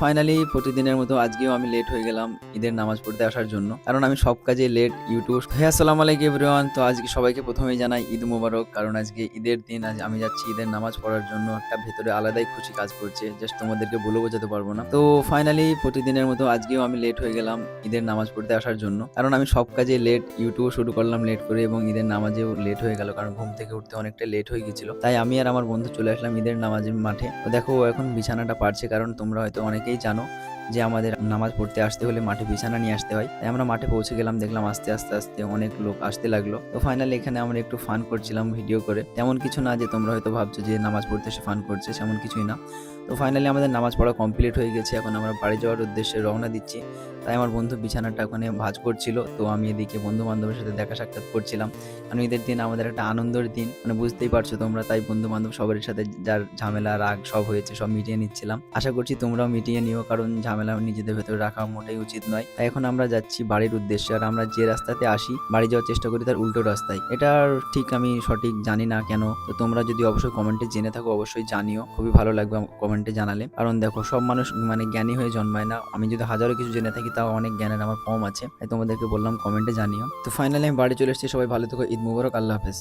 Finally প্রতিদিনের মতো আজকেও আমি লেট হয়ে গেলাম ঈদের নামাজ পড়তে আসার জন্য, কারণ আমি সব কাজে লেট। ইউটিউব আসসালামু আলাইকুম এভরিওয়ান। তো আজকে সবাইকে প্রথমেই জানাই ঈদ মুবারক, কারণ আজকে ঈদের দিন। আজ আমি যাচ্ছি ঈদের নামাজ পড়ার জন্য। একটা ভেতরে আলাদাই খুশি কাজ করছে, জাস্ট তোমাদেরকে বলে বোঝাতে পারবো না। তো ফাইনালি প্রতিদিনের মতো আজকেও আমি লেট হয়ে গেলাম ঈদের নামাজ পড়তে আসার জন্য, কারণ আমি সব কাজে লেট। ইউটিউব শুরু করলাম লেট করে এবং ঈদের নামাজেও লেট হয়ে গেল, কারণ ঘুম থেকে উঠতে অনেকটা লেট হয়ে গেছিল। তাই আমি আর আমার বন্ধু চলে আসলাম ঈদের নামাজের মাঠে। তো দেখো ও এখন বিছানাটা পারছে, কারণ তোমরা হয়তো অনেকেই জানো যে আমাদের নামাজ পড়তে আসতে হলে মাঠে বিছানা নিয়ে আসতে হয়। তাই আমরা মাঠে পৌঁছে গেলাম, দেখলাম আস্তে আস্তে আস্তে অনেক লোক আসতে লাগলো। তো ফাইনালি এখানে আমরা একটু ফান করছিলাম ভিডিও করে। তেমন কিছু না যে তোমরা হয়তো ভাবছো যে নামাজ পড়তে এসে ফান করছে, সেমন কিছুই না। তো ফাইনালি আমাদের নামাজ পড়া কমপ্লিট হয়ে গেছে, এখন আমরা বাড়ি যাওয়ার উদ্দেশ্যে রওনা দিচ্ছি। তাই আমার বন্ধু বিছানাটা ওখানে ভাঁজ করছিল, তো আমি এদিকে বন্ধু বান্ধবের সাথে দেখা সাক্ষাৎ করছিলাম। কারণ ঈদের দিন আমাদের একটা আনন্দের দিন, মানে বুঝতেই পারছো তোমরা। তাই বন্ধু বান্ধব সবার সাথে যার ঝামেলা রাগ সব হয়েছে সব মিটিয়ে নিচ্ছিলাম। আশা করছি তোমরাও মিটিয়ে নিও, কারণ ঝামেলা নিজেদের ভেতরে রাখা মোটেই উচিত নয়। তাই এখন আমরা যাচ্ছি বাড়ির উদ্দেশ্যে। আর আমরা যে রাস্তাতে আসি বাড়ি যাওয়ার চেষ্টা করি তার উল্টো রাস্তায়। এটা ঠিক আমি সঠিক জানি না কেন। তো তোমরা যদি অবশ্যই কমেন্টে জেনে থাকো অবশ্যই জানিও, খুবই ভালো লাগবে কমেন্টে জানালে। কারণ দেখো সব মানুষ মানে জ্ঞানী হয়ে জন্মায় না। আমি যদি হাজারো কিছু জেনে থাকি তাও অনেক জ্ঞানের আমার কম আছে। তাই তোমাদেরকে বললাম কমেন্টে জানিও। তো ফাইনালি আমি বাড়ি চলে এসেছি। সবাই ভালো থেকো, ঈদ মুবারক, আল্লাহ হাফেজ।